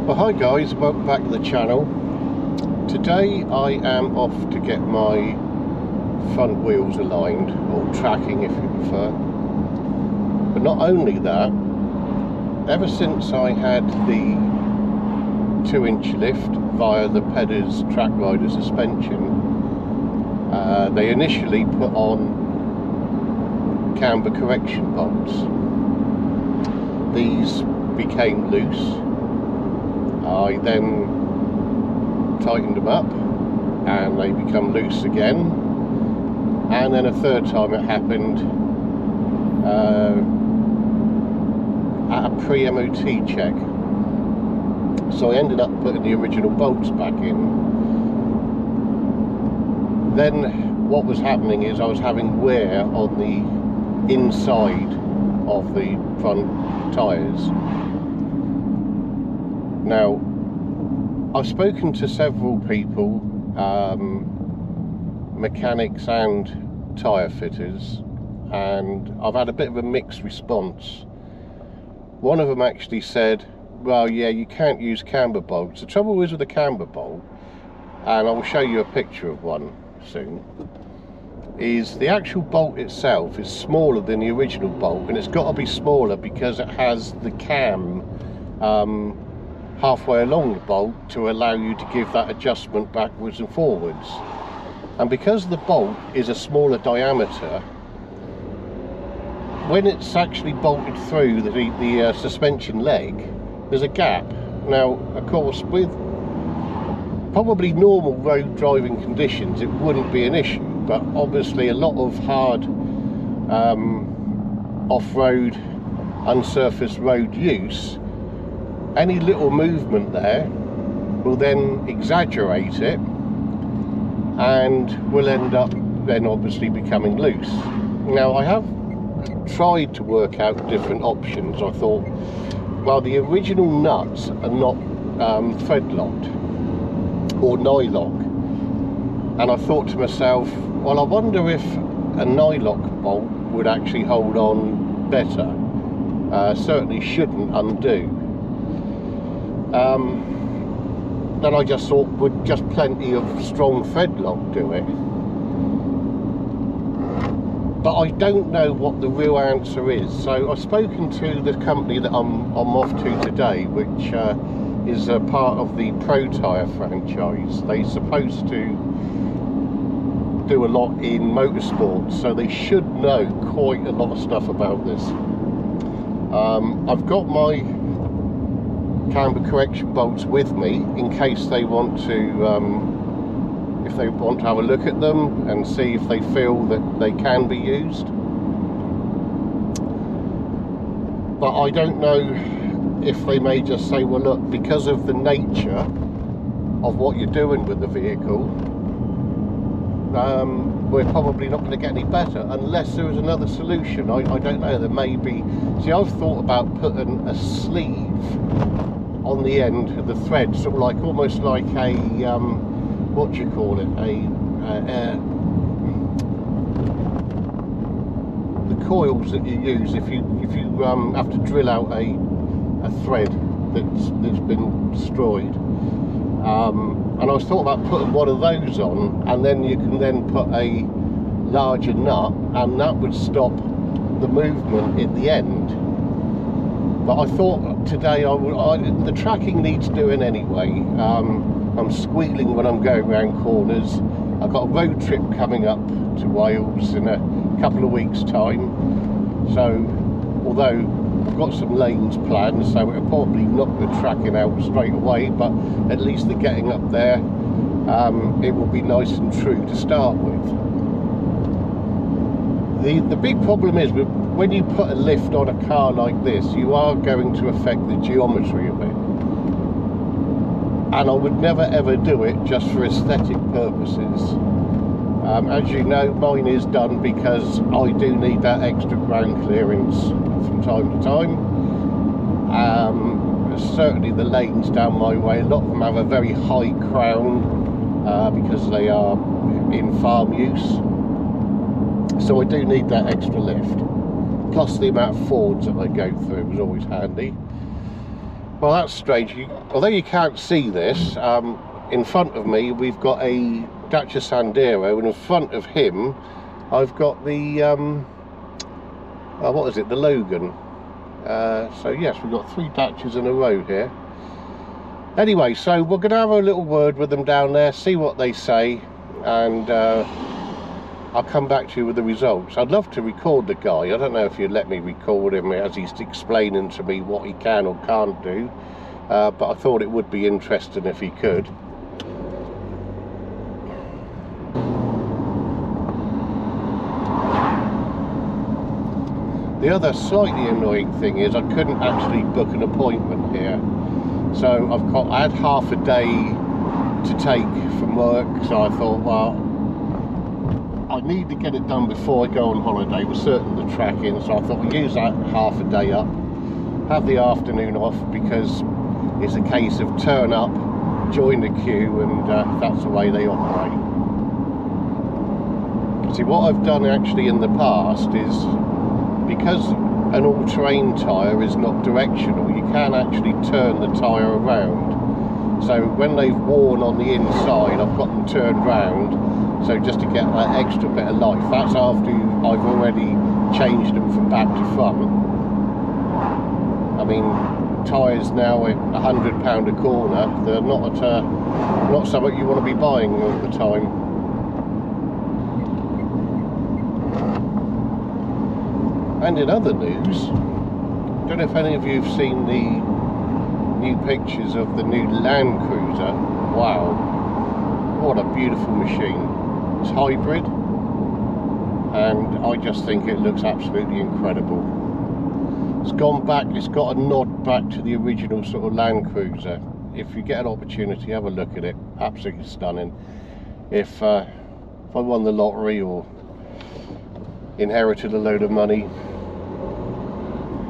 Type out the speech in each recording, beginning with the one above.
Well, hi guys, welcome back to the channel. Today I am off to get my front wheels aligned, or tracking if you prefer. But not only that, ever since I had the 2-inch lift via the Pedders Track Rider suspension, they initially put on camber correction bolts. These became loose. I then tightened them up and they become loose again, and then a third time it happened at a pre-MOT check. So I ended up putting the original bolts back in. Then what was happening is I was having wear on the inside of the front tyres. Now, I've spoken to several people, mechanics and tyre fitters, and I've had a bit of a mixed response. One of them actually said, well, yeah, you can't use camber bolts. The trouble is with a camber bolt, and I will show you a picture of one soon, is the actual bolt itself is smaller than the original bolt, and it's got to be smaller because it has the cam halfway along the bolt to allow you to give that adjustment backwards and forwards. And because the bolt is a smaller diameter, when it's actually bolted through the suspension leg, there's a gap. Now, of course, with probably normal road driving conditions it wouldn't be an issue, but obviously a lot of hard off-road, unsurfaced road use, any little movement there will then exaggerate it and will end up then obviously becoming loose. Now, I have tried to work out different options. I thought, well, the original nuts are not thread locked or nylock, and I thought to myself, well, I wonder if a nylock bolt would actually hold on better. Certainly shouldn't undo. Then I just thought, would just plenty of strong thread lock do it? But I don't know what the real answer is. So I've spoken to the company that I'm off to today, which is a part of the Pro Tyre franchise. They're supposed to do a lot in motorsports, so they should know quite a lot of stuff about this. I've got my camber correction bolts with me in case they want to if they want to have a look at them and see if they feel that they can be used. But I don't know if they may just say, well, look, because of the nature of what you're doing with the vehicle, we're probably not going to get any better unless there is another solution. I don't know, there may be. See, I've thought about putting a sleeve on the end of the thread, sort of like, almost like a what do you call it, the coils that you use if you have to drill out a thread that's been destroyed. And I was thought about putting one of those on, and then you can then put a larger nut, and that would stop the movement at the end. But I thought today the tracking needs doing anyway. I'm squealing when I'm going around corners. I've got a road trip coming up to Wales in a couple of weeks' time. So, although I've got some lanes planned, so it'll probably knock the tracking out straight away, but at least the getting up there, it will be nice and true to start with. The big problem is when you put a lift on a car like this, you are going to affect the geometry of it. And I would never ever do it just for aesthetic purposes. As you know, mine is done because I do need that extra ground clearance from time to time. Certainly the lanes down my way, a lot of them have a very high crown because they are in farm use. So I do need that extra lift. Plus the amount of Fords that I go through was always handy. Well, that's strange. Although you can't see this, in front of me we've got a Dacia Sandero, and in front of him I've got the what is it, the Logan. So yes, we've got 3 Dacias in a row here. Anyway, so we're going to have a little word with them down there, see what they say, and I'll come back to you with the results. I'd love to record the guy. I don't know if you'd let me record him as he's explaining to me what he can or can't do, but I thought it would be interesting if he could. The other slightly annoying thing is I couldn't actually book an appointment here. So I had half a day to take from work, so I thought, well, I need to get it done before I go on holiday. We're certain the tracking, so I thought we'll use that half a day up, have the afternoon off, because it's a case of turn up, join the queue, and that's the way they operate. See, what I've done actually in the past is, because an all-terrain tyre is not directional, you can actually turn the tyre around. So when they've worn on the inside, I've got them turned round, so just to get that extra bit of life. That's after I've already changed them from back to front. I mean, tyres now at £100 a corner, they're not something you want to be buying all the time. And in other news, I don't know if any of you have seen the new pictures of the new Land Cruiser. Wow, what a beautiful machine. It's hybrid, and I just think it looks absolutely incredible. It's gone back, it's got a nod back to the original sort of Land Cruiser. If you get an opportunity, have a look at it. Absolutely stunning. If I won the lottery or inherited a load of money,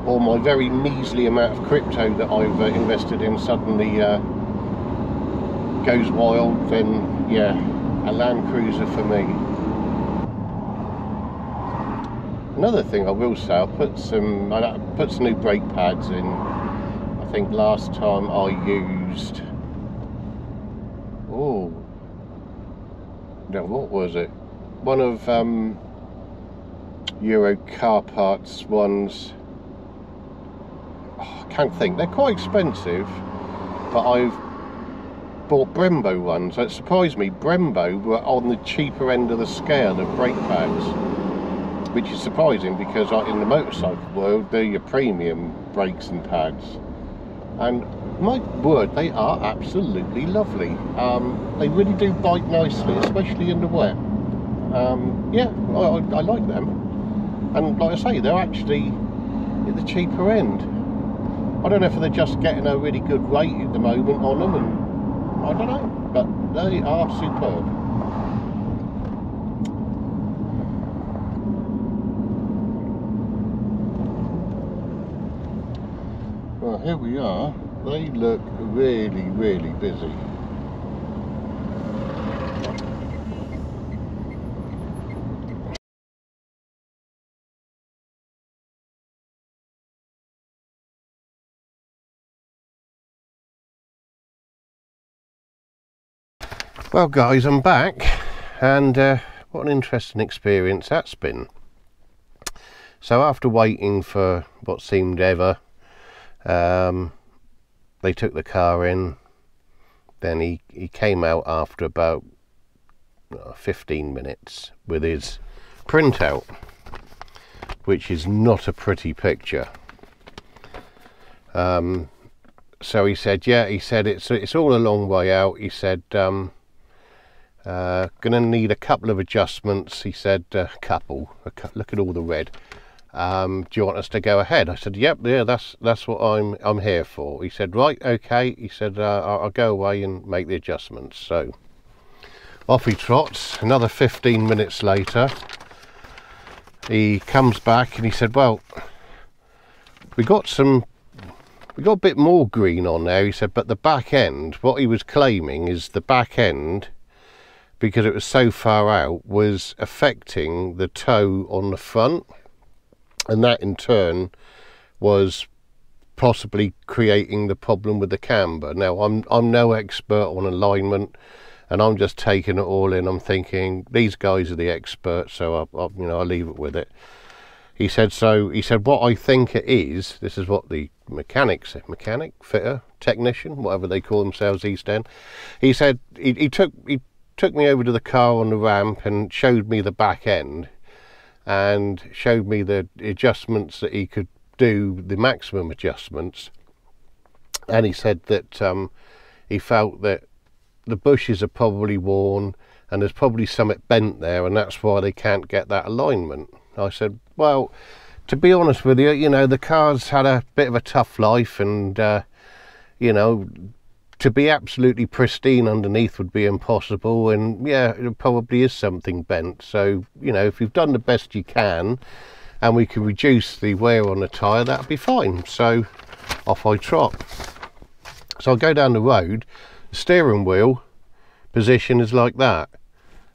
or my very measly amount of crypto that I've invested in suddenly goes wild, then yeah, a Land Cruiser for me. Another thing I will say, I put some new brake pads in. I think last time I used, oh no, what was it? One of Euro car parts ones. I can't think. They're quite expensive, but I've bought Brembo ones. So it surprised me. Brembo were on the cheaper end of the scale of brake pads, which is surprising because in the motorcycle world they're your premium brakes and pads. And my word, they are absolutely lovely. They really do bite nicely, especially in the wet. Yeah, I like them. And like I say, they're actually at the cheaper end. I don't know if they're just getting a really good rate at the moment on them, and I don't know, but they are superb. Well, here we are. They look really, really busy. Well guys, I'm back, and what an interesting experience that's been. So after waiting for what seemed ever, they took the car in, then he came out after about 15 minutes with his printout, which is not a pretty picture. So he said, yeah, he said it's all a long way out. He said, gonna need a couple of adjustments. He said, look at all the red. Do you want us to go ahead? I said, yep, yeah, that's what I'm here for. He said, right, okay. He said, I'll go away and make the adjustments. So off he trots. Another 15 minutes later, he comes back and he said, well, we got a bit more green on there. He said, but the back end, what he was claiming is the back end, because it was so far out, was affecting the toe on the front, and that in turn was possibly creating the problem with the camber. Now I'm no expert on alignment, and I'm just taking it all in. I'm thinking these guys are the experts, so I'll leave it with it. He said what I think it is, this is what the mechanic, fitter, technician, whatever they call themselves East End, he said he took me over to the car on the ramp and showed me the back end and showed me the adjustments that he could do, the maximum adjustments, and he said that he felt that the bushes are probably worn and there's probably something bent there, and that's why they can't get that alignment. I said, well, to be honest with you, you know, the car's had a bit of a tough life, and you know, to be absolutely pristine underneath would be impossible, and yeah, it probably is something bent. So, you know, if you've done the best you can and we can reduce the wear on the tyre, that'll be fine. So off I trot. So I go down the road, the steering wheel position is like that,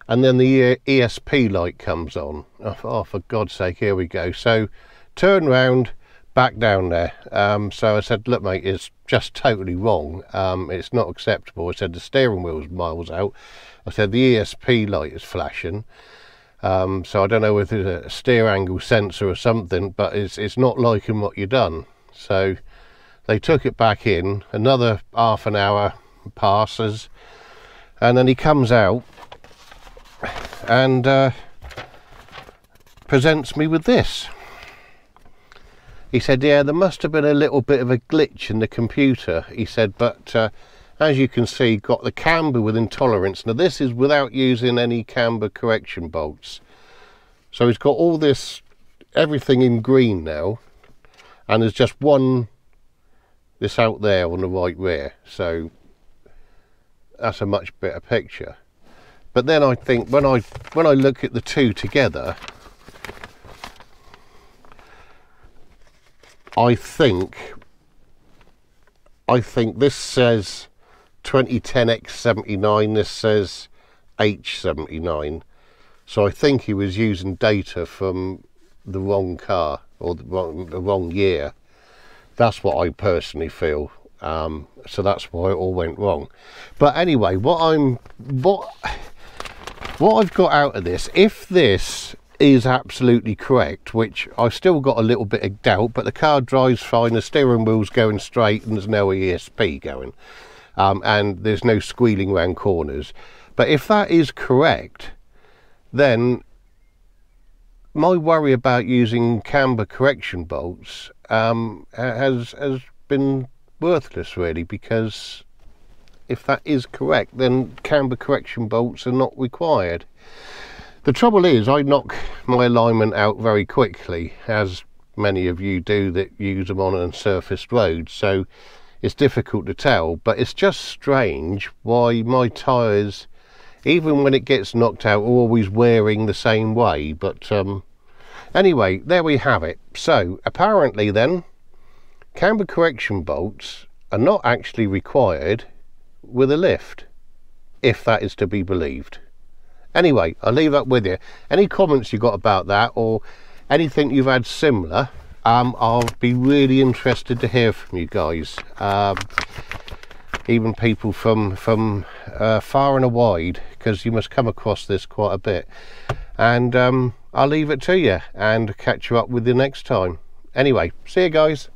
and then the ESP light comes on. Oh, for God's sake, here we go. So turn round, back down there. So I said, look mate, it's just totally wrong. It's not acceptable. I said the steering wheel's miles out. I said the ESP light is flashing. So I don't know if it's a steer angle sensor or something, but it's not liking what you've done. So they took it back in. Another half an hour passes, and then he comes out and presents me with this. He said, yeah, there must have been a little bit of a glitch in the computer. He said, but as you can see, got the camber with intolerance. Now this is without using any camber correction bolts. So he's got all this, everything in green now, and there's just one, this out there on the right rear. So that's a much better picture. But then I think when I look at the two together, I think this says 2010X79, this says H79. So I think he was using data from the wrong car, or the wrong year. That's what I personally feel. So that's why it all went wrong. But anyway, what I've got out of this, if this is absolutely correct, which I've still got a little bit of doubt, but the car drives fine, the steering wheel's going straight and there's no ESP going, and there's no squealing around corners. But if that is correct, then my worry about using camber correction bolts has been worthless really, because if that is correct, then camber correction bolts are not required. The trouble is, I knock my alignment out very quickly, as many of you do that use them on unsurfaced roads, so it's difficult to tell. But it's just strange why my tyres, even when it gets knocked out, are always wearing the same way. But anyway, there we have it. So apparently then, camber correction bolts are not actually required with a lift, if that is to be believed. Anyway, I'll leave that with you. Any comments you got about that, or anything you've had similar, I'll be really interested to hear from you guys. Even people from far and wide, because you must come across this quite a bit. And I'll leave it to you and catch you up with you next time. Anyway, see you guys.